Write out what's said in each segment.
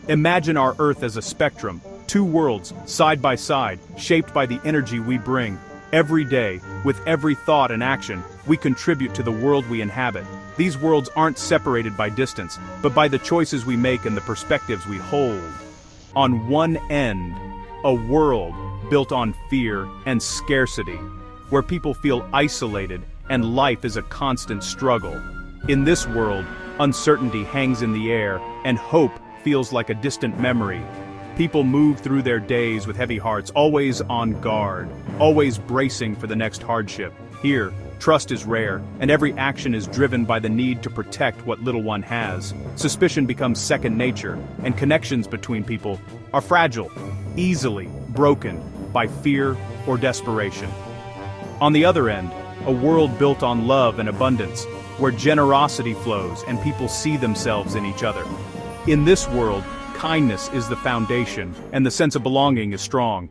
Imagine our Earth as a spectrum, two worlds, side by side, shaped by the energy we bring. Every day, with every thought and action, we contribute to the world we inhabit. These worlds aren't separated by distance, but by the choices we make and the perspectives we hold. On one end, a world built on fear and scarcity, where people feel isolated and life is a constant struggle. In this world, uncertainty hangs in the air and hope feels like a distant memory. People move through their days with heavy hearts, always on guard, always bracing for the next hardship. Here, trust is rare, and every action is driven by the need to protect what little one has. Suspicion becomes second nature, and connections between people are fragile, easily broken by fear or desperation. On the other end, a world built on love and abundance, where generosity flows and people see themselves in each other. In this world, kindness is the foundation, and the sense of belonging is strong.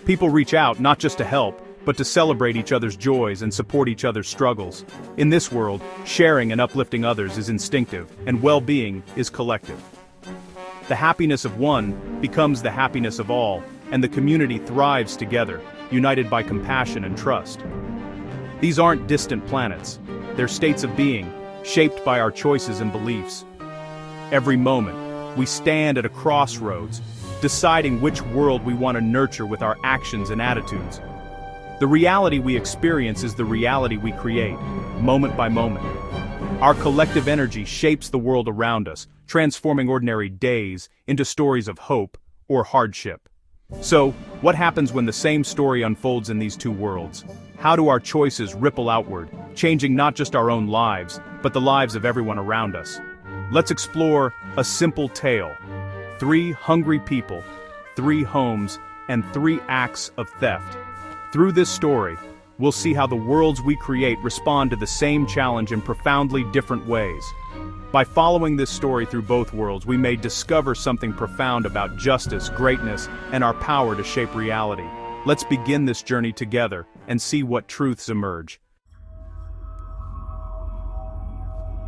People reach out not just to help, but to celebrate each other's joys and support each other's struggles. In this world, sharing and uplifting others is instinctive, and well-being is collective. The happiness of one becomes the happiness of all, and the community thrives together, united by compassion and trust. These aren't distant planets. They're states of being, shaped by our choices and beliefs. Every moment, we stand at a crossroads, deciding which world we want to nurture with our actions and attitudes. The reality we experience is the reality we create, moment by moment. Our collective energy shapes the world around us, transforming ordinary days into stories of hope or hardship. So, what happens when the same story unfolds in these two worlds? How do our choices ripple outward, changing not just our own lives, but the lives of everyone around us? Let's explore a simple tale. 3 hungry people, 3 homes, and 3 acts of theft. Through this story, we'll see how the worlds we create respond to the same challenge in profoundly different ways. By following this story through both worlds, we may discover something profound about justice, greatness, and our power to shape reality. Let's begin this journey together and see what truths emerge.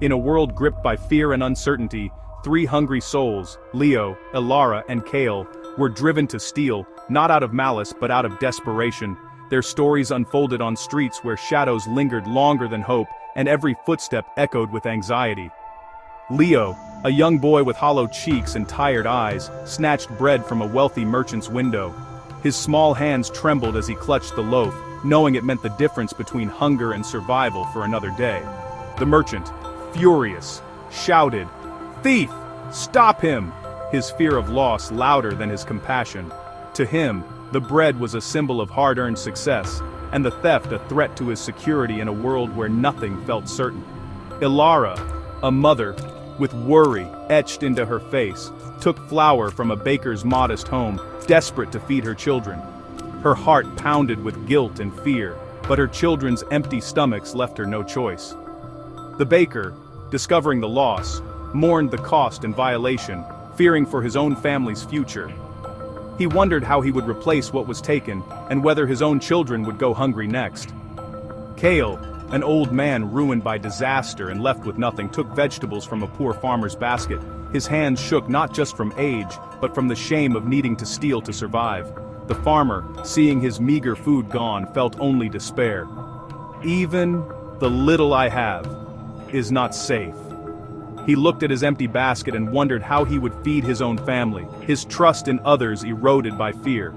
In a world gripped by fear and uncertainty, 3 hungry souls, Leo, Ilara, and Kale, were driven to steal, not out of malice but out of desperation. Their stories unfolded on streets where shadows lingered longer than hope, and every footstep echoed with anxiety. Leo, a young boy with hollow cheeks and tired eyes, snatched bread from a wealthy merchant's window. His small hands trembled as he clutched the loaf, knowing it meant the difference between hunger and survival for another day. The merchant, furious, shouted, "Thief! Stop him!" His fear of loss louder than his compassion. To him, the bread was a symbol of hard-earned success, and the theft a threat to his security in a world where nothing felt certain. Ilara, a mother, with worry etched into her face, took flour from a baker's modest home, desperate to feed her children. Her heart pounded with guilt and fear, but her children's empty stomachs left her no choice. The baker, discovering the loss, mourned the cost and violation, fearing for his own family's future. He wondered how he would replace what was taken, and whether his own children would go hungry next. Kale, an old man ruined by disaster and left with nothing, took vegetables from a poor farmer's basket. His hands shook not just from age, but from the shame of needing to steal to survive. The farmer, seeing his meager food gone, felt only despair. "Even the little I have is not safe." He looked at his empty basket and wondered how he would feed his own family, his trust in others eroded by fear.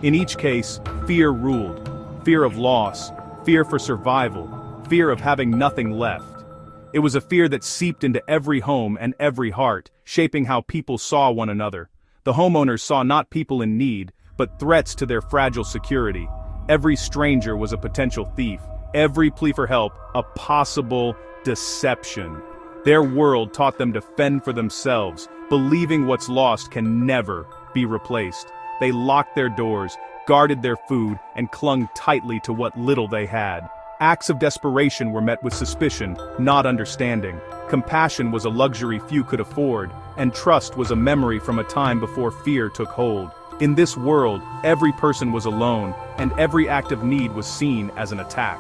In each case, fear ruled. Fear of loss, fear for survival, fear of having nothing left. It was a fear that seeped into every home and every heart, shaping how people saw one another. The homeowners saw not people in need, but threats to their fragile security. Every stranger was a potential thief, every plea for help a possible deception. Their world taught them to fend for themselves, believing what's lost can never be replaced. They locked their doors, guarded their food, and clung tightly to what little they had. Acts of desperation were met with suspicion, not understanding. Compassion was a luxury few could afford, and trust was a memory from a time before fear took hold. In this world, every person was alone, and every act of need was seen as an attack.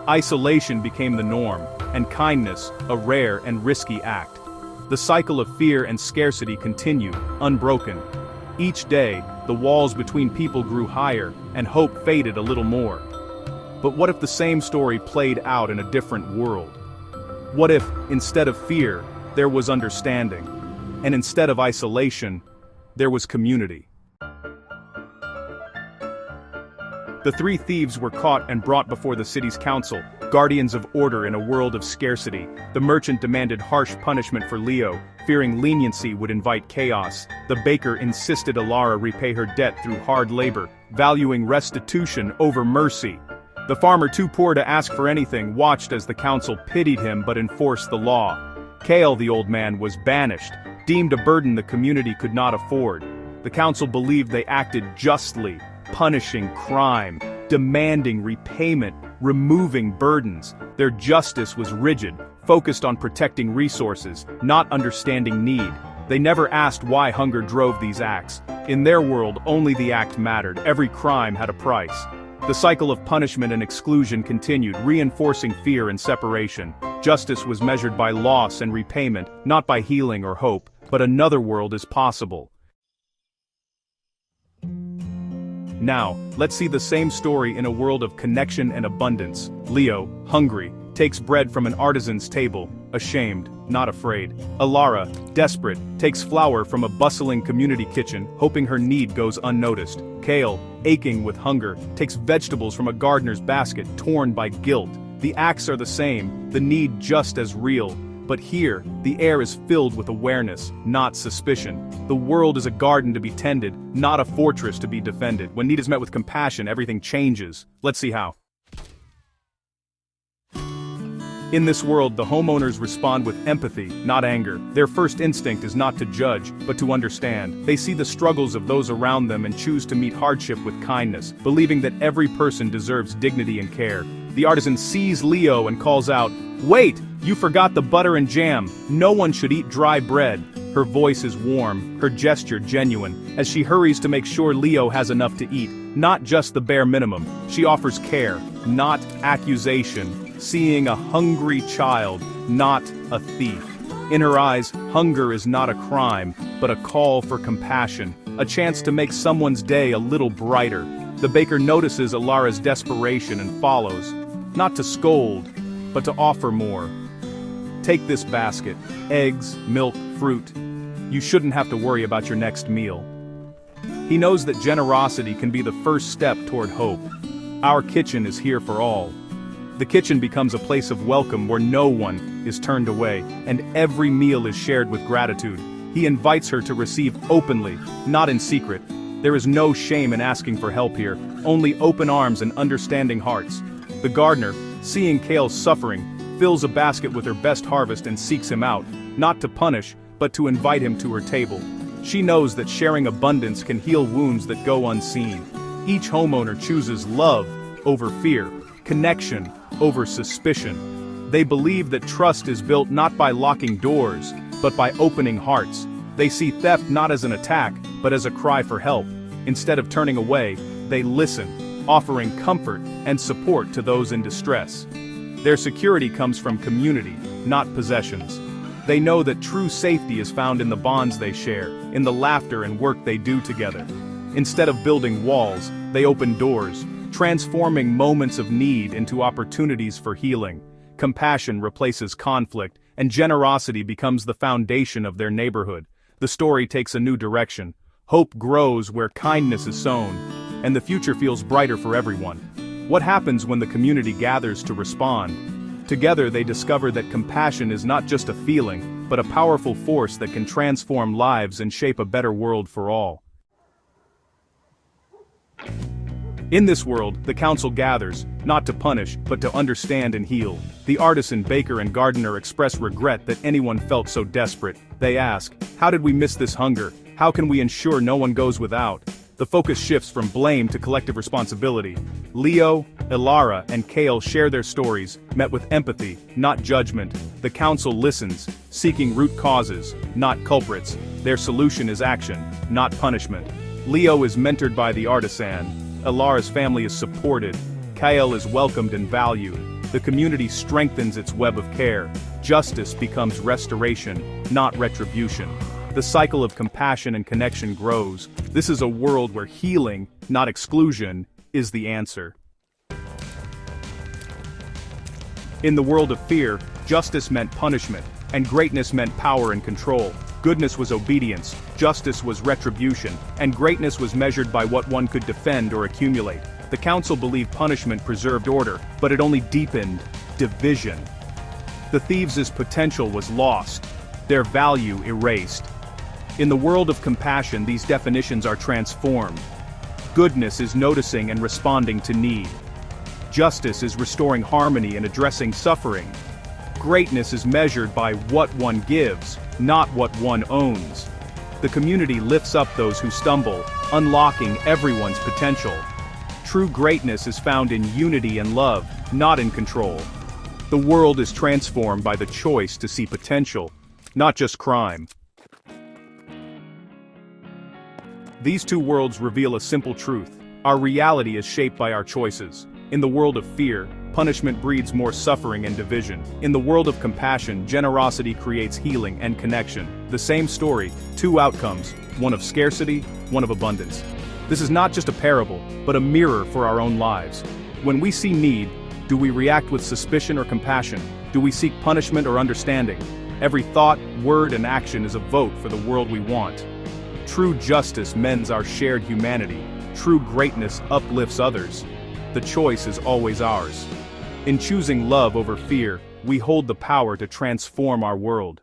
Isolation became the norm, and kindness a rare and risky act. The cycle of fear and scarcity continued, unbroken. Each day, the walls between people grew higher, and hope faded a little more. But what if the same story played out in a different world? What if, instead of fear, there was understanding? And instead of isolation, there was community? The three thieves were caught and brought before the city's council, guardians of order in a world of scarcity. The merchant demanded harsh punishment for Leo, fearing leniency would invite chaos. The baker insisted Alara repay her debt through hard labor, valuing restitution over mercy. The farmer, too poor to ask for anything, watched as the council pitied him but enforced the law. Kale, the old man, was banished, deemed a burden the community could not afford. The council believed they acted justly, punishing crime, demanding repayment, removing burdens. Their justice was rigid, focused on protecting resources, not understanding need. They never asked why hunger drove these acts. In their world, only the act mattered. Every crime had a price. The cycle of punishment and exclusion continued, reinforcing fear and separation. Justice was measured by loss and repayment, not by healing or hope. But another world is possible. Now, let's see the same story in a world of connection and abundance. Leo, hungry, takes bread from an artisan's table, ashamed, not afraid. Alara, desperate, takes flour from a bustling community kitchen, hoping her need goes unnoticed. Kale, aching with hunger, takes vegetables from a gardener's basket, torn by guilt. The acts are the same, the need just as real. But here, the air is filled with awareness, not suspicion. The world is a garden to be tended, not a fortress to be defended. When need is met with compassion, everything changes. Let's see how. In this world, the homeowners respond with empathy, not anger. Their first instinct is not to judge, but to understand. They see the struggles of those around them and choose to meet hardship with kindness, believing that every person deserves dignity and care. The artisan sees Leo and calls out, "Wait! You forgot the butter and jam. No one should eat dry bread." Her voice is warm, her gesture genuine, as she hurries to make sure Leo has enough to eat, not just the bare minimum. She offers care, not accusation, seeing a hungry child, not a thief. In her eyes, hunger is not a crime, but a call for compassion, a chance to make someone's day a little brighter. The baker notices Alara's desperation and follows, not to scold, but to offer more. "Take this basket, eggs, milk, fruit. You shouldn't have to worry about your next meal." He knows that generosity can be the first step toward hope. Our kitchen is here for all. The kitchen becomes a place of welcome where no one is turned away, and every meal is shared with gratitude. He invites her to receive openly, not in secret. There is no shame in asking for help here, only open arms and understanding hearts. The gardener, seeing Kale's suffering, fills a basket with her best harvest and seeks him out, not to punish, but to invite him to her table. She knows that sharing abundance can heal wounds that go unseen. Each homeowner chooses love over fear, connection over suspicion. They believe that trust is built not by locking doors, but by opening hearts. They see theft not as an attack, but as a cry for help. Instead of turning away, they listen, offering comfort and support to those in distress. Their security comes from community, not possessions. They know that true safety is found in the bonds they share, in the laughter and work they do together. Instead of building walls, they open doors, transforming moments of need into opportunities for healing. Compassion replaces conflict, and generosity becomes the foundation of their neighborhood. The story takes a new direction. Hope grows where kindness is sown, and the future feels brighter for everyone. What happens when the community gathers to respond? Together they discover that compassion is not just a feeling, but a powerful force that can transform lives and shape a better world for all. In this world, the council gathers, not to punish, but to understand and heal. The artisan, baker, and gardener express regret that anyone felt so desperate. They ask, "How did we miss this hunger? How can we ensure no one goes without?" The focus shifts from blame to collective responsibility. Leo, Alara, and Kale share their stories, met with empathy, not judgment. The council listens, seeking root causes, not culprits. Their solution is action, not punishment. Leo is mentored by the artisan. Alara's family is supported. Kale is welcomed and valued. The community strengthens its web of care. justice becomes restoration, not retribution. The cycle of compassion and connection grows. This is a world where healing, not exclusion, is the answer. In the world of fear, justice meant punishment, and greatness meant power and control. Goodness was obedience, justice was retribution, and greatness was measured by what one could defend or accumulate. The council believed punishment preserved order, but it only deepened division. The thieves' potential was lost, their value erased. In the world of compassion, these definitions are transformed. Goodness is noticing and responding to need. Justice is restoring harmony and addressing suffering. Greatness is measured by what one gives, not what one owns. The community lifts up those who stumble, unlocking everyone's potential. True greatness is found in unity and love, not in control. The world is transformed by the choice to see potential, not just crime. These two worlds reveal a simple truth. Our reality is shaped by our choices. In the world of fear, punishment breeds more suffering and division. In the world of compassion, generosity creates healing and connection. The same story, two outcomes, one of scarcity, one of abundance. This is not just a parable, but a mirror for our own lives. When we see need, do we react with suspicion or compassion? Do we seek punishment or understanding? Every thought, word, and action is a vote for the world we want. True justice mends our shared humanity. True greatness uplifts others. The choice is always ours. In choosing love over fear, we hold the power to transform our world.